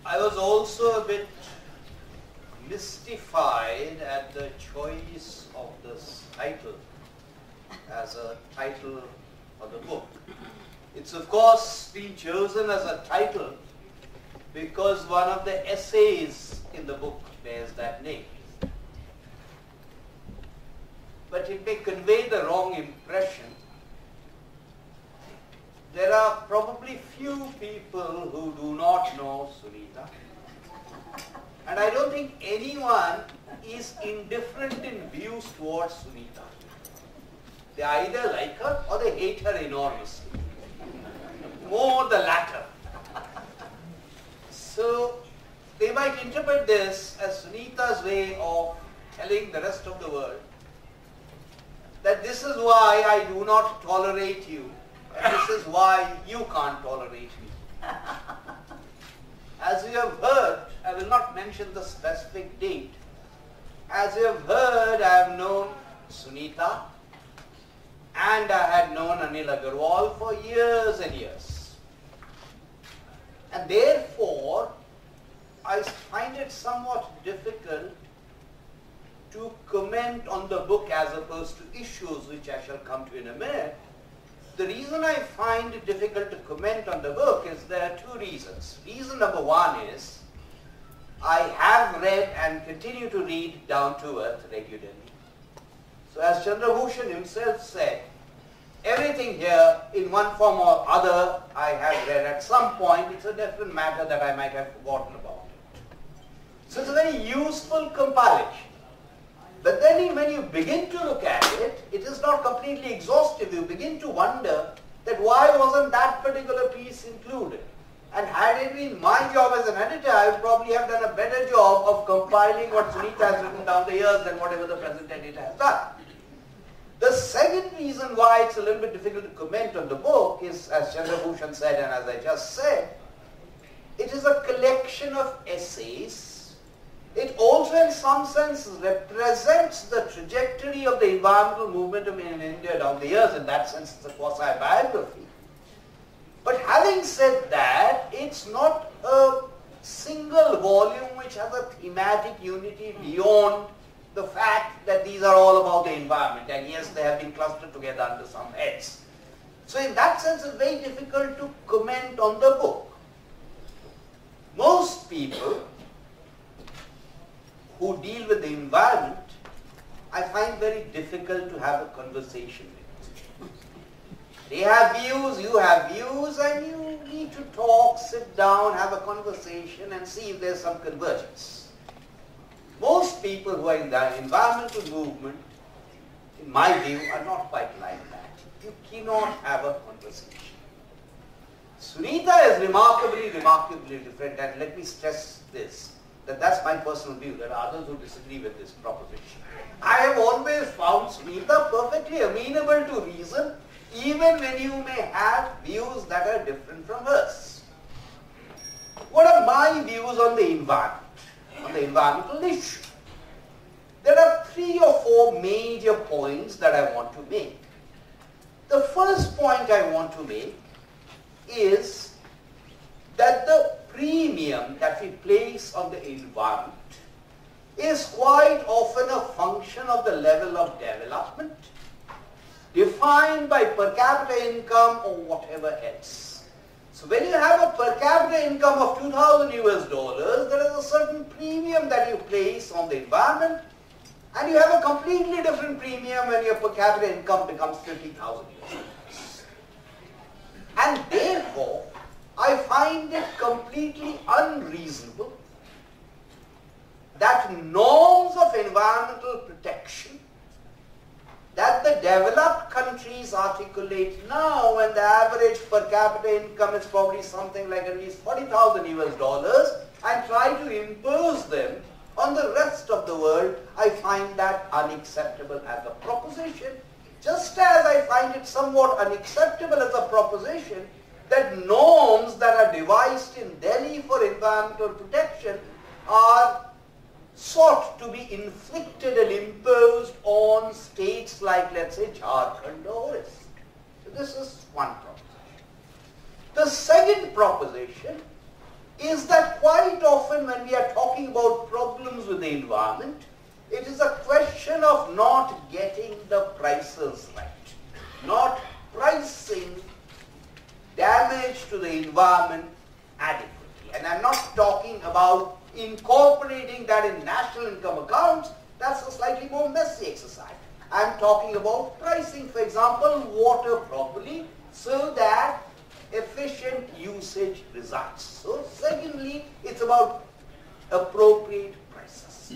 I was also a bit mystified at the choice of this title as a title for the book. It's of course been chosen as a title because one of the essays in the book bears that name. But it may convey the wrong impression. There are probably few people who do not know Sunita. And I don't think anyone is indifferent in views towards Sunita. They either like her or they hate her enormously. More the latter. So they might interpret this as Sunita's way of telling the rest of the world that this is why I do not tolerate you, and this is why you can't tolerate me. As you have heard, I will not mention the specific date. As you have heard, I have known Sunita and I had known Anil Agarwal for years and years. And therefore, I find it somewhat difficult to comment on the book as opposed to issues which I shall come to in a minute. The reason I find it difficult to comment on the book is there are two reasons. Reason number one is I have read and continue to read Down to Earth regularly. So as Chandrabhushan himself said, everything here in one form or other I have read at some point. It's a different matter that I might have forgotten about it. So it's a very useful compilation. But then when you begin to look at it, it is not completely exhaustive. You begin to wonder that why wasn't that particular piece included? And had it been my job as an editor, I would probably have done a better job of compiling what Sunita has written down the years than whatever the present editor has done. The second reason why it's a little bit difficult to comment on the book is, as Chandrabhushan said and as I just said, it is a collection of essays. It also in some sense represents the trajectory of the environmental movement in India down the years. In that sense, it's a quasi-biography. But having said that, it's not a single volume which has a thematic unity beyond the fact that these are all about the environment. And yes, they have been clustered together under some heads. So in that sense, it's very difficult to comment on the book. Most people who deal with the environment, I find very difficult to have a conversation with. They have views, you have views, and you need to talk, sit down, have a conversation and see if there's some convergence. Most people who are in the environmental movement, in my view, are not quite like that. You cannot have a conversation. Sunita is remarkably different, and let me stress this. That's my personal view. There are others who disagree with this proposition. I have always found Sunita perfectly amenable to reason, even when you may have views that are different from hers. What are my views on the environment, on the environmental issue? There are 3 or 4 major points that I want to make. The first point I want to make is that the premium that we place on the environment is quite often a function of the level of development defined by per capita income or whatever else. So when you have a per capita income of $2,000 US, there is a certain premium that you place on the environment, and you have a completely different premium when your per capita income becomes $50,000 US. And therefore, I find it completely unreasonable that norms of environmental protection that the developed countries articulate now, when the average per capita income is probably something like at least $40,000 US, and try to impose them on the rest of the world, I find that unacceptable as a proposition, just as I find it somewhat unacceptable as a proposition that norms that are devised in Delhi for environmental protection are sought to be inflicted and imposed on states like, let's say, Jharkhand or Orissa. So this is one proposition. The second proposition is that quite often when we are talking about problems with the environment, it is a question of not getting the prices right, not pricing damage to the environment adequately. And I'm not talking about incorporating that in national income accounts. That's a slightly more messy exercise. I'm talking about pricing, for example, water properly so that efficient usage results. So secondly, it's about appropriate prices.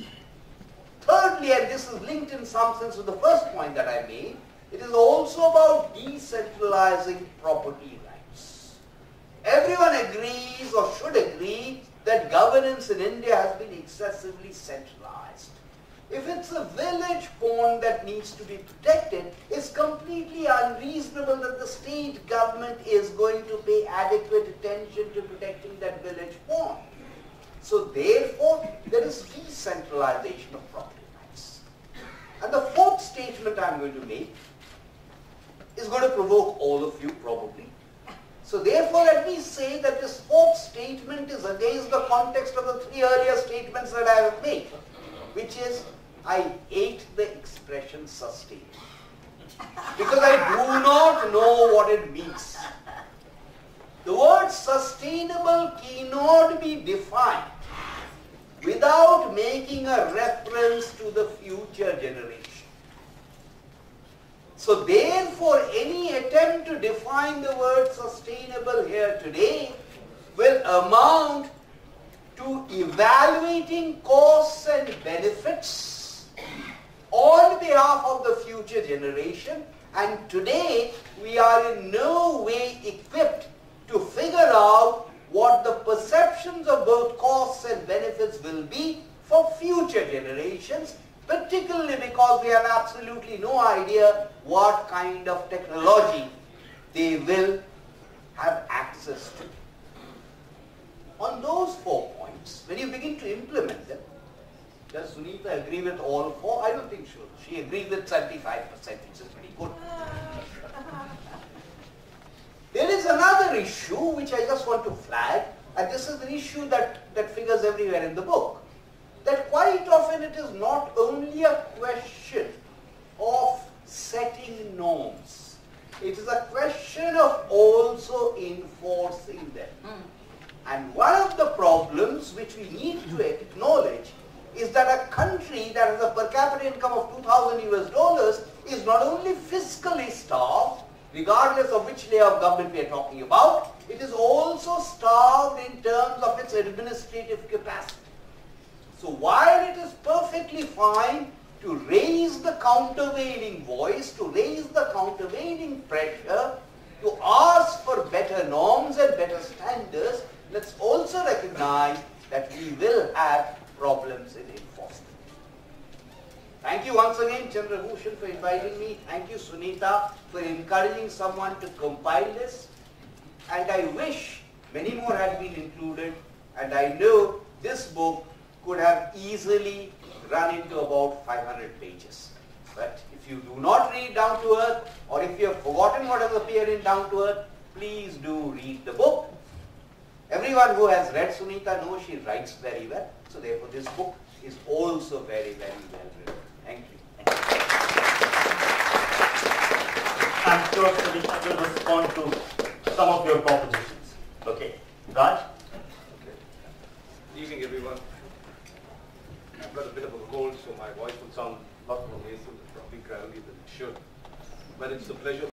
Thirdly, and this is linked in some sense with the first point that I made, it is also about decentralizing property rights. Everyone agrees or should agree that governance in India has been excessively centralized. If it's a village pond that needs to be protected, it's completely unreasonable that the state government is going to pay adequate attention to protecting that village pond. So therefore, there is decentralization of property rights. And the fourth statement I'm going to make is going to provoke all of you probably. So therefore, let me say that this fourth statement is against the context of the three earlier statements that I have made, which is, I hate the expression sustainable because I do not know what it means. The word sustainable cannot be defined without making a reference to the future generation. So therefore, any attempt to define the word sustainable here today will amount to evaluating costs and benefits on behalf of the future generation, and today we are in no way equipped to figure out what the perceptions of both costs and benefits will be for future generations, particularly because we have absolutely no idea what kind of technology they will have access to. On those 4 points, when you begin to implement them, does Sunita agree with all 4? I don't think so. She agrees with 75%, which is pretty good. There is another issue which I just want to flag, and this is an issue that figures everywhere in the book, that quite often it is not only a question of setting norms, it is a question of also enforcing them. And one of the problems which we need to acknowledge is that a country that has a per capita income of $2,000 is not only fiscally starved, regardless of which layer of government we are talking about, it is also starved in terms of its administrative capacity. So while it is perfectly fine to raise the countervailing voice, to raise the countervailing pressure, to ask for better norms and better standards, let's also recognize that we will have problems in enforcement. Thank you once again, Chandrabhushan, for inviting me. Thank you, Sunita, for encouraging someone to compile this. And I wish many more had been included. And I know this book could have easily run into about 500 pages. But if you do not read Down to Earth, or if you have forgotten what has appeared in Down to Earth, please do read the book. Everyone who has read Sunita knows she writes very well. So therefore this book is also very, very well written. Thank you. I'm sure Sunita will respond to some of your propositions. Okay. Raj? Okay. Good evening, everyone. I've got a bit of a cold, so my voice will sound a lot more nasal and probably gravelly than it should. But it's a pleasure.